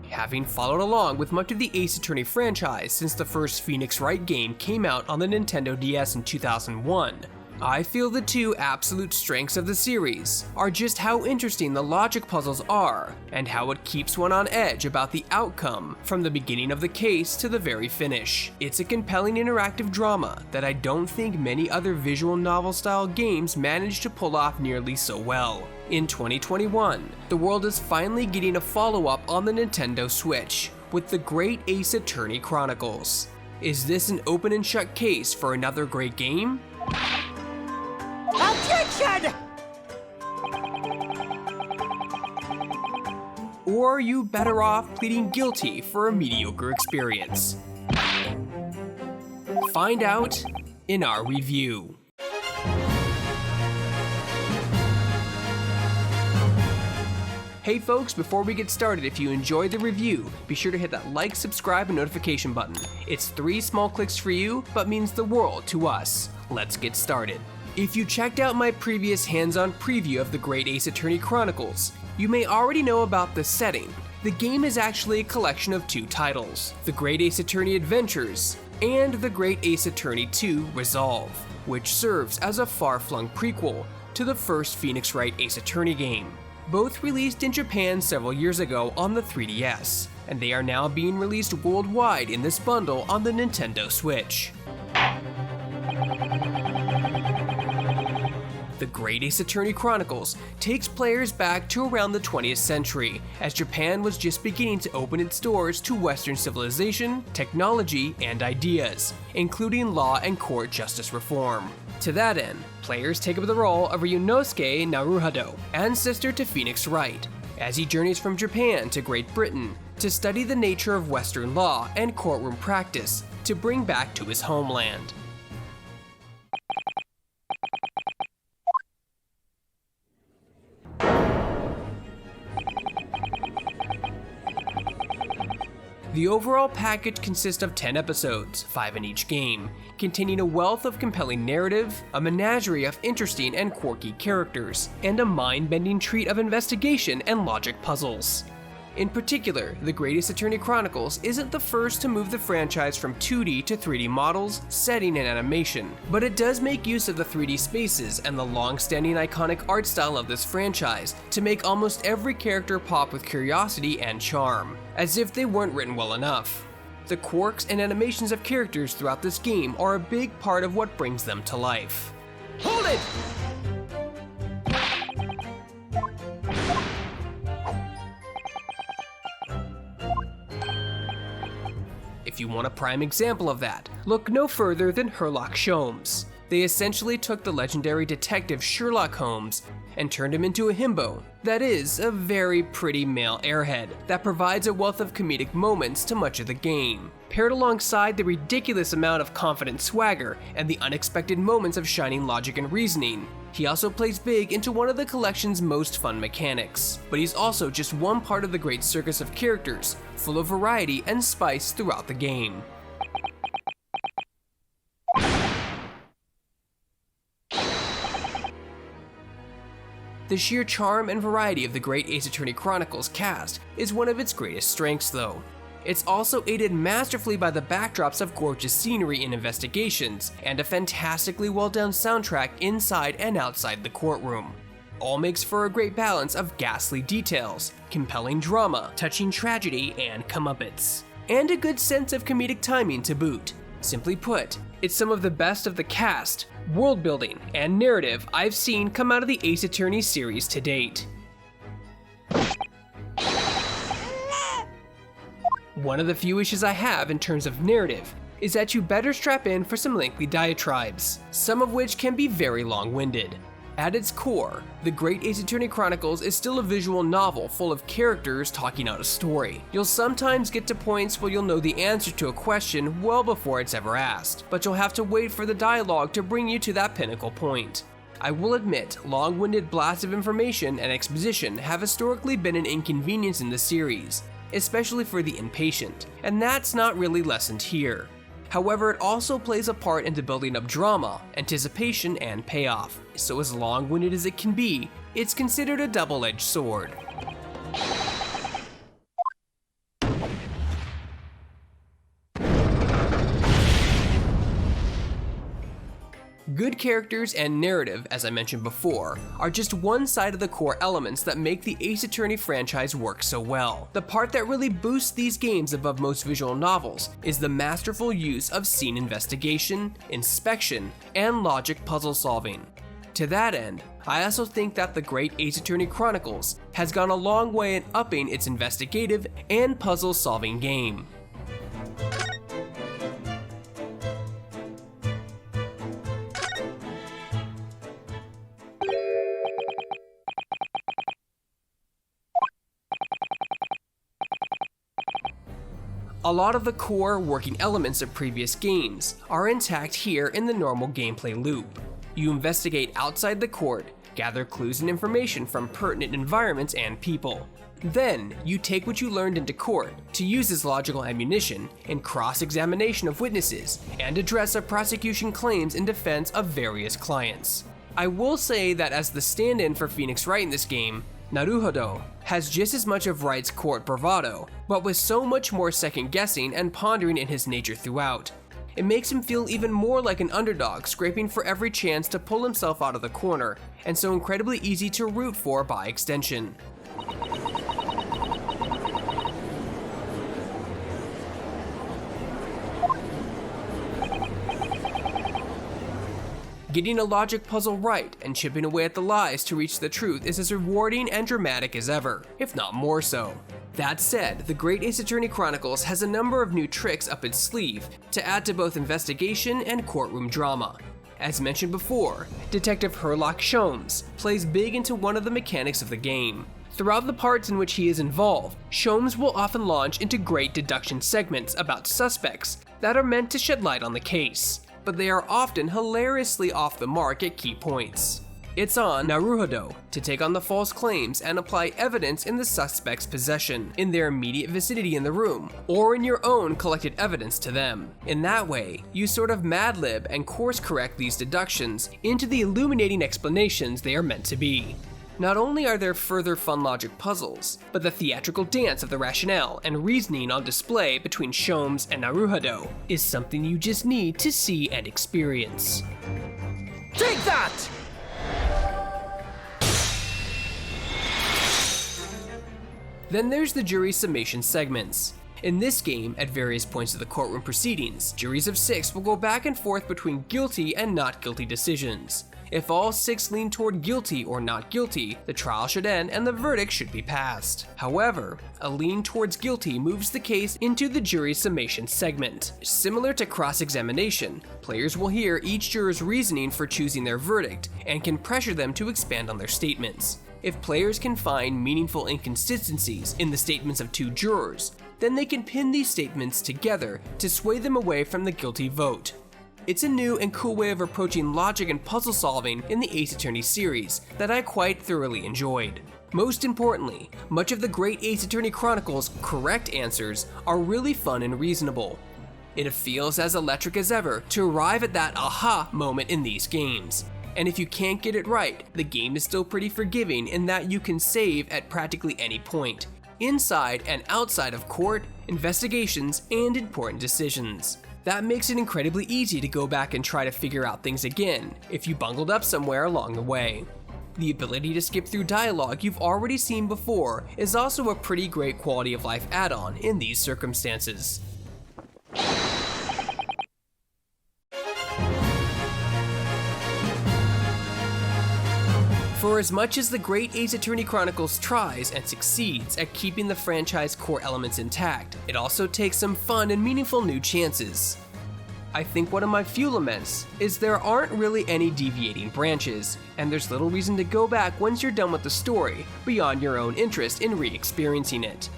Having followed along with much of the Ace Attorney franchise since the first Phoenix Wright game came out on the Nintendo DS in 2001, I feel the two absolute strengths of the series are just how interesting the logic puzzles are, and how it keeps one on edge about the outcome from the beginning of the case to the very finish. It's a compelling interactive drama that I don't think many other visual novel style games manage to pull off nearly so well. In 2021, the world is finally getting a follow-up on the Nintendo Switch with the Great Ace Attorney Chronicles. Is this an open and shut case for another great game? Objection! Or are you better off pleading guilty for a mediocre experience? Find out in our review. Hey folks, before we get started, if you enjoyed the review, be sure to hit that like, subscribe, and notification button. It's 3 small clicks for you, but means the world to us. Let's get started. If you checked out my previous hands-on preview of the Great Ace Attorney Chronicles, you may already know about the setting. The game is actually a collection of 2 titles, The Great Ace Attorney Adventures and The Great Ace Attorney 2 Resolve, which serves as a far-flung prequel to the first Phoenix Wright Ace Attorney game. Both released in Japan several years ago on the 3DS, and they are now being released worldwide in this bundle on the Nintendo Switch. The Great Ace Attorney Chronicles takes players back to around the 20th century, as Japan was just beginning to open its doors to Western civilization, technology, and ideas, including law and court justice reform. To that end, players take up the role of Ryunosuke Naruhodo, ancestor to Phoenix Wright, as he journeys from Japan to Great Britain to study the nature of Western law and courtroom practice to bring back to his homeland. The overall package consists of 10 episodes, 5 in each game, containing a wealth of compelling narrative, a menagerie of interesting and quirky characters, and a mind-bending treat of investigation and logic puzzles. In particular, The Great Ace Attorney Chronicles isn't the first to move the franchise from 2D to 3D models, setting, and animation, but it does make use of the 3D spaces and the long-standing iconic art style of this franchise to make almost every character pop with curiosity and charm, as if they weren't written well enough. The quirks and animations of characters throughout this game are a big part of what brings them to life. Hold it! If you want a prime example of that, look no further than Sherlock Holmes. They essentially took the legendary detective Sherlock Holmes and turned him into a himbo, that is, a very pretty male airhead, that provides a wealth of comedic moments to much of the game, paired alongside the ridiculous amount of confident swagger and the unexpected moments of shining logic and reasoning. He also plays big into one of the collection's most fun mechanics, but he's also just one part of the great circus of characters, full of variety and spice throughout the game. The sheer charm and variety of the Great Ace Attorney Chronicles cast is one of its greatest strengths though. It's also aided masterfully by the backdrops of gorgeous scenery and investigations, and a fantastically well-done soundtrack inside and outside the courtroom. All makes for a great balance of ghastly details, compelling drama, touching tragedy, and comeuppance. And a good sense of comedic timing to boot. Simply put, it's some of the best of the cast, world building, and narrative I've seen come out of the Ace Attorney series to date. One of the few issues I have in terms of narrative is that you better strap in for some lengthy diatribes, some of which can be very long-winded. At its core, The Great Ace Attorney Chronicles is still a visual novel full of characters talking out a story. You'll sometimes get to points where you'll know the answer to a question well before it's ever asked, but you'll have to wait for the dialogue to bring you to that pinnacle point. I will admit, long-winded blasts of information and exposition have historically been an inconvenience in the series, especially for the impatient, and that's not really lessened here. However, it also plays a part into building up drama, anticipation, and payoff, so as long-winded as it can be, it's considered a double-edged sword. Good characters and narrative, as I mentioned before, are just one side of the core elements that make the Ace Attorney franchise work so well. The part that really boosts these games above most visual novels is the masterful use of scene investigation, inspection, and logic puzzle solving. To that end, I also think that the Great Ace Attorney Chronicles has gone a long way in upping its investigative and puzzle solving game. A lot of the core working elements of previous games are intact here in the normal gameplay loop. You investigate outside the court, gather clues and information from pertinent environments and people. Then, you take what you learned into court to use as logical ammunition in cross-examination of witnesses and address of prosecution claims in defense of various clients. I will say that as the stand-in for Phoenix Wright in this game, Naruhodo has just as much of Wright's court bravado, but with so much more second-guessing and pondering in his nature throughout. It makes him feel even more like an underdog scraping for every chance to pull himself out of the corner, and so incredibly easy to root for by extension. Getting a logic puzzle right and chipping away at the lies to reach the truth is as rewarding and dramatic as ever, if not more so. That said, the Great Ace Attorney Chronicles has a number of new tricks up its sleeve to add to both investigation and courtroom drama. As mentioned before, Detective Herlock Sholmes plays big into one of the mechanics of the game. Throughout the parts in which he is involved, Sholmes will often launch into great deduction segments about suspects that are meant to shed light on the case, but they are often hilariously off the mark at key points. It's on Naruhodo to take on the false claims and apply evidence in the suspect's possession, in their immediate vicinity in the room, or in your own collected evidence to them. In that way, you sort of mad-lib and course-correct these deductions into the illuminating explanations they are meant to be. Not only are there further fun logic puzzles, but the theatrical dance of the rationale and reasoning on display between Sholmes and Naruhodo is something you just need to see and experience. Take that! Then there's the jury summation segments. In this game, at various points of the courtroom proceedings, juries of 6 will go back and forth between guilty and not guilty decisions. If all 6 lean toward guilty or not guilty, the trial should end and the verdict should be passed. However, a lean towards guilty moves the case into the jury summation segment. Similar to cross-examination, players will hear each juror's reasoning for choosing their verdict and can pressure them to expand on their statements. If players can find meaningful inconsistencies in the statements of 2 jurors, then they can pin these statements together to sway them away from the guilty vote. It's a new and cool way of approaching logic and puzzle solving in the Ace Attorney series that I quite thoroughly enjoyed. Most importantly, much of the Great Ace Attorney Chronicles' correct answers are really fun and reasonable. It feels as electric as ever to arrive at that aha moment in these games. And if you can't get it right, the game is still pretty forgiving in that you can save at practically any point, inside and outside of court, investigations, and important decisions. That makes it incredibly easy to go back and try to figure out things again if you bungled up somewhere along the way. The ability to skip through dialogue you've already seen before is also a pretty great quality of life add-on in these circumstances. For as much as the Great Ace Attorney Chronicles tries and succeeds at keeping the franchise core elements intact, it also takes some fun and meaningful new chances. I think one of my few laments is there aren't really any deviating branches, and there's little reason to go back once you're done with the story beyond your own interest in re-experiencing it.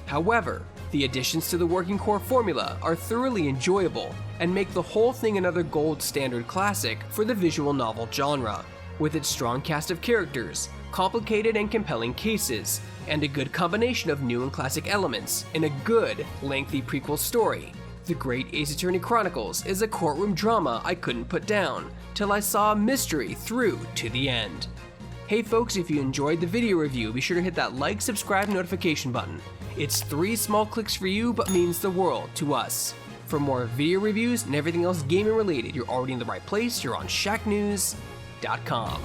However, the additions to the working core formula are thoroughly enjoyable and make the whole thing another gold standard classic for the visual novel genre. With its strong cast of characters, complicated and compelling cases, and a good combination of new and classic elements in a good, lengthy prequel story, The Great Ace Attorney Chronicles is a courtroom drama I couldn't put down till I saw a mystery through to the end. Hey folks, if you enjoyed the video review, be sure to hit that like, subscribe, notification button. It's 3 small clicks for you, but means the world to us. For more video reviews and everything else gaming related, you're already in the right place. You're on Shacknews.com.